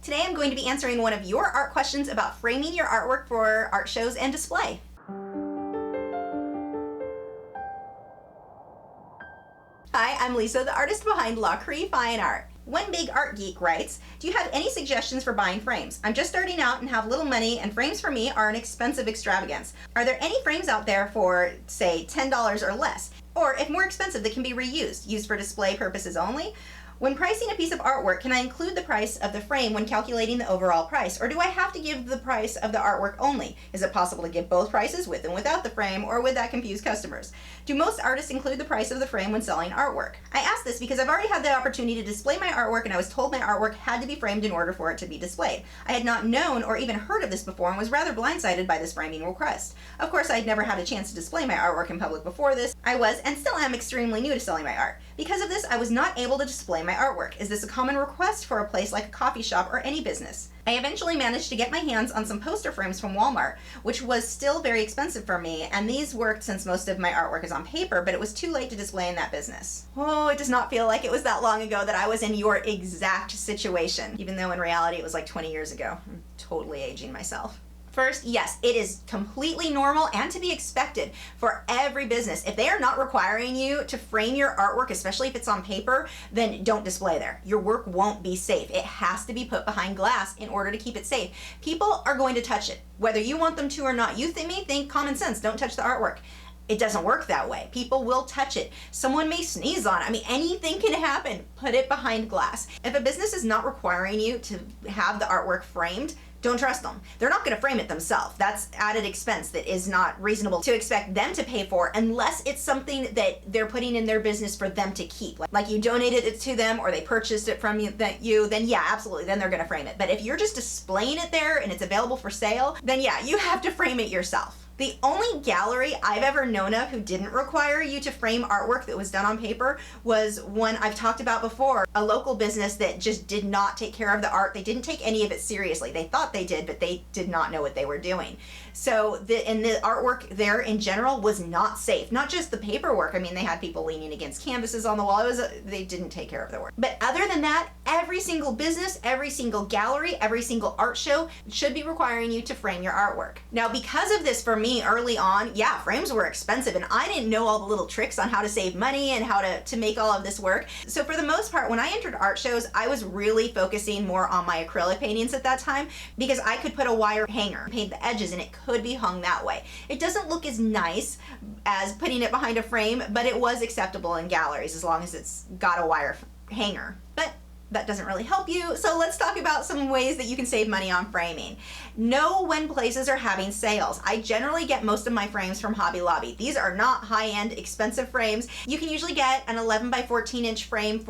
Today I'm going to be answering one of your art questions about framing your artwork for art shows and display. Hi, I'm Lisa, the artist behind Lachri Fine Art. One Big Art Geek writes, do you have any suggestions for buying frames? I'm just starting out and have little money, and frames for me are an expensive extravagance. Are there any frames out there for, say, $10 or less? Or, if more expensive, that can be reused, used for display purposes only? When pricing a piece of artwork, can I include the price of the frame when calculating the overall price? Or do I have to give the price of the artwork only? Is it possible to give both prices with and without the frame, or would that confuse customers? Do most artists include the price of the frame when selling artwork? I ask this because I've already had the opportunity to display my artwork, and I was told my artwork had to be framed in order for it to be displayed. I had not known or even heard of this before and was rather blindsided by this framing request. Of course, I had never had a chance to display my artwork in public before this. I was, and still am, extremely new to selling my art. Because of this, I was not able to display my artwork. Is this a common request for a place like a coffee shop or any business? I eventually managed to get my hands on some poster frames from Walmart, which was still very expensive for me, and these worked since most of my artwork is on paper, but it was too late to display in that business. Oh, it does not feel like it was that long ago that I was in your exact situation, even though in reality it was like 20 years ago. I'm totally aging myself. First, yes, it is completely normal and to be expected for every business. If they are not requiring you to frame your artwork, especially if it's on paper, then don't display there. Your work won't be safe. It has to be put behind glass in order to keep it safe. People are going to touch it, whether you want them to or not. You may think common sense, don't touch the artwork. It doesn't work that way. People will touch it. Someone may sneeze on it. I mean, anything can happen. Put it behind glass. If a business is not requiring you to have the artwork framed, don't trust them. They're not going to frame it themselves. That's added expense that is not reasonable to expect them to pay for unless it's something that they're putting in their business for them to keep. Like you donated it to them or they purchased it from you, then yeah, absolutely, then they're going to frame it. But if you're just displaying it there and it's available for sale, then yeah, you have to frame it yourself. The only gallery I've ever known of who didn't require you to frame artwork that was done on paper was one I've talked about before, a local business that just did not take care of the art. They didn't take any of it seriously. They thought they did, but they did not know what they were doing. So the artwork there in general was not safe. Not just the paperwork. I mean, they had people leaning against canvases on the wall. They didn't take care of their work. But other than that, every single business, every single gallery, every single art show should be requiring you to frame your artwork. Now, because of this, for me, early on, yeah, frames were expensive and I didn't know all the little tricks on how to save money and how to make all of this work. So for the most part, when I entered art shows, I was really focusing more on my acrylic paintings at that time because I could put a wire hanger, paint the edges, and it could be hung that way. It doesn't look as nice as putting it behind a frame, but it was acceptable in galleries as long as it's got a wire hanger. But that doesn't really help you, so let's talk about some ways that you can save money on framing. Know when places are having sales. I generally get most of my frames from Hobby Lobby. These are not high-end, expensive frames. You can usually get an 11 by 14 inch frame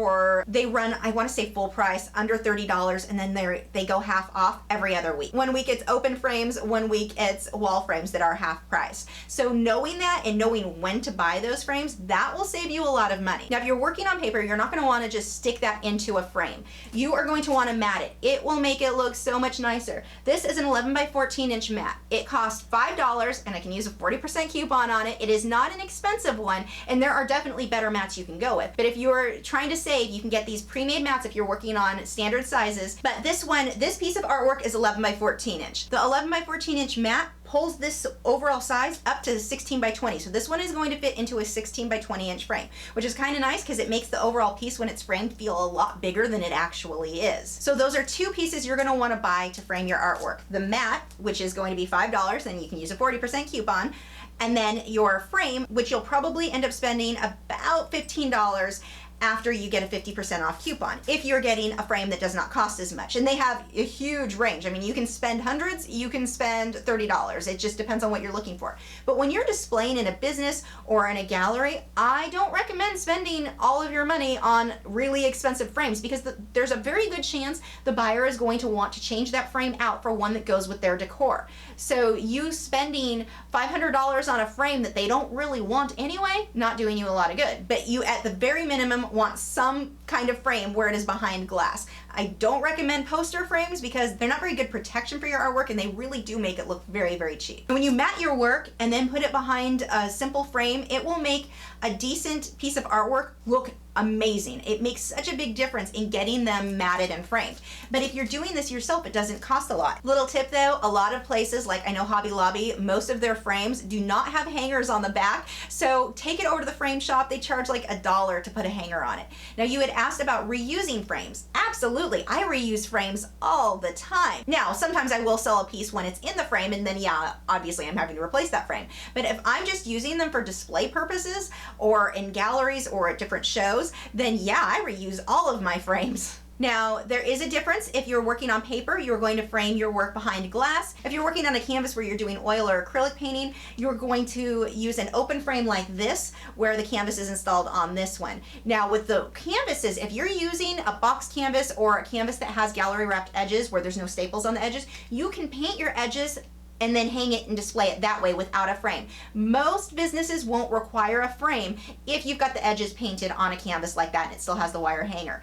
they run, I want to say full price, under $30, and then they go half off every other week. One week it's open frames, one week it's wall frames that are half price. So knowing that and knowing when to buy those frames, that will save you a lot of money. Now, if you're working on paper, you're not going to want to just stick that into a frame. You are going to want to mat it. It will make it look so much nicer. This is an 11 by 14 inch mat. It costs $5 and I can use a 40% coupon on it. It is not an expensive one, and there are definitely better mats you can go with. But if you're trying to save, you can get these pre-made mats if you're working on standard sizes. But this piece of artwork is 11 by 14 inch. The 11 by 14 inch mat pulls this overall size up to 16 by 20. So this one is going to fit into a 16 by 20 inch frame, which is kind of nice because it makes the overall piece when it's framed feel a lot bigger than it actually is. So those are two pieces you're going to want to buy to frame your artwork. The mat, which is going to be $5, and you can use a 40% coupon, and then your frame, which you'll probably end up spending about $15 after you get a 50% off coupon, if you're getting a frame that does not cost as much. And they have a huge range. I mean, you can spend hundreds, you can spend $30. It just depends on what you're looking for. But when you're displaying in a business or in a gallery, I don't recommend spending all of your money on really expensive frames because there's a very good chance the buyer is going to want to change that frame out for one that goes with their decor. So you spending $500 on a frame that they don't really want anyway, not doing you a lot of good. But you, at the very minimum, want some kind of frame where it is behind glass. I don't recommend poster frames because they're not very good protection for your artwork, and they really do make it look very, very cheap. When you mat your work and then put it behind a simple frame, it will make a decent piece of artwork look amazing. It makes such a big difference in getting them matted and framed. But if you're doing this yourself, it doesn't cost a lot. Little tip though, a lot of places, like I know Hobby Lobby, most of their frames do not have hangers on the back. So take it over to the frame shop. They charge like $1 to put a hanger on it. Now you had asked about reusing frames. Absolutely, I reuse frames all the time. Now, sometimes I will sell a piece when it's in the frame, and then yeah, obviously I'm having to replace that frame. But if I'm just using them for display purposes or in galleries or at different shows, then yeah, I reuse all of my frames. Now, there is a difference. If you're working on paper, you're going to frame your work behind glass. If you're working on a canvas where you're doing oil or acrylic painting, you're going to use an open frame like this, where the canvas is installed on this one. Now, with the canvases, if you're using a boxed canvas or a canvas that has gallery wrapped edges where there's no staples on the edges, you can paint your edges and then hang it and display it that way without a frame. Most businesses won't require a frame if you've got the edges painted on a canvas like that and it still has the wire hanger.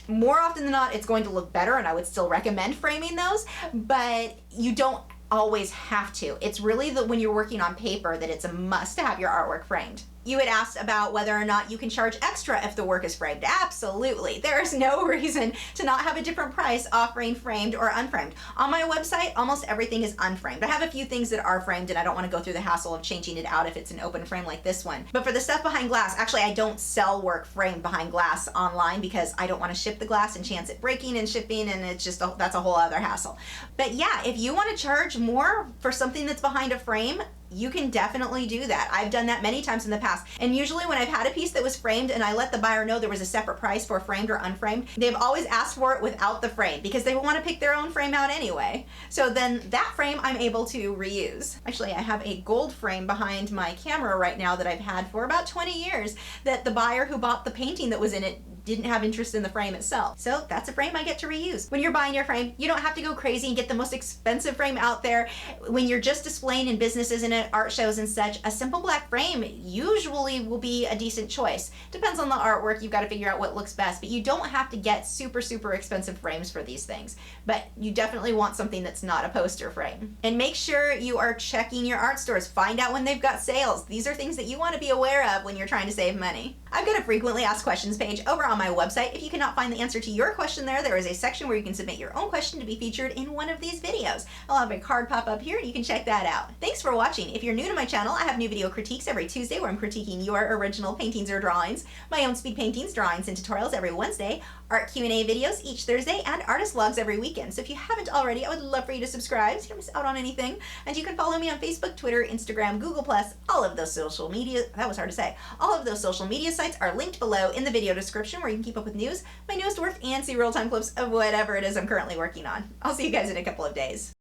More often than not, it's going to look better, and I would still recommend framing those, but you don't always have to. It's really when you're working on paper that it's a must to have your artwork framed. You had asked about whether or not you can charge extra if the work is framed. Absolutely. There is no reason to not have a different price offering framed or unframed. On my website, almost everything is unframed. I have a few things that are framed, and I don't want to go through the hassle of changing it out if it's an open frame like this one. But for the stuff behind glass, actually I don't sell work framed behind glass online because I don't want to ship the glass and chance it breaking and shipping, and it's just that's a whole other hassle. But yeah, if you want to charge more for something that's behind a frame, you can definitely do that. I've done that many times in the past. And usually when I've had a piece that was framed and I let the buyer know there was a separate price for framed or unframed, they've always asked for it without the frame because they want to pick their own frame out anyway. So then that frame I'm able to reuse. Actually, I have a gold frame behind my camera right now that I've had for about 20 years that the buyer who bought the painting that was in it didn't have interest in the frame itself. So that's a frame I get to reuse. When you're buying your frame, you don't have to go crazy and get the most expensive frame out there. When you're just displaying in businesses and at art shows and such, a simple black frame usually will be a decent choice. Depends on the artwork, you've got to figure out what looks best, but you don't have to get super, super expensive frames for these things. But you definitely want something that's not a poster frame. And make sure you are checking your art stores. Find out when they've got sales. These are things that you want to be aware of when you're trying to save money. I've got a frequently asked questions page over on my website. If you cannot find the answer to your question there is a section where you can submit your own question to be featured in one of these videos. I'll have a card pop up here and you can check that out. Thanks for watching. If you're new to my channel, I have new video critiques every Tuesday where I'm critiquing your original paintings or drawings, my own speed paintings, drawings, and tutorials every Wednesday, art Q&A videos each Thursday, and artist vlogs every weekend. So if you haven't already, I would love for you to subscribe so you don't miss out on anything. And you can follow me on Facebook, Twitter, Instagram, Google+, all of those social media, that was hard to say. All of those social media sites are linked below in the video description where you can keep up with news, my newest work, and see real-time clips of whatever it is I'm currently working on. I'll see you guys in a couple of days.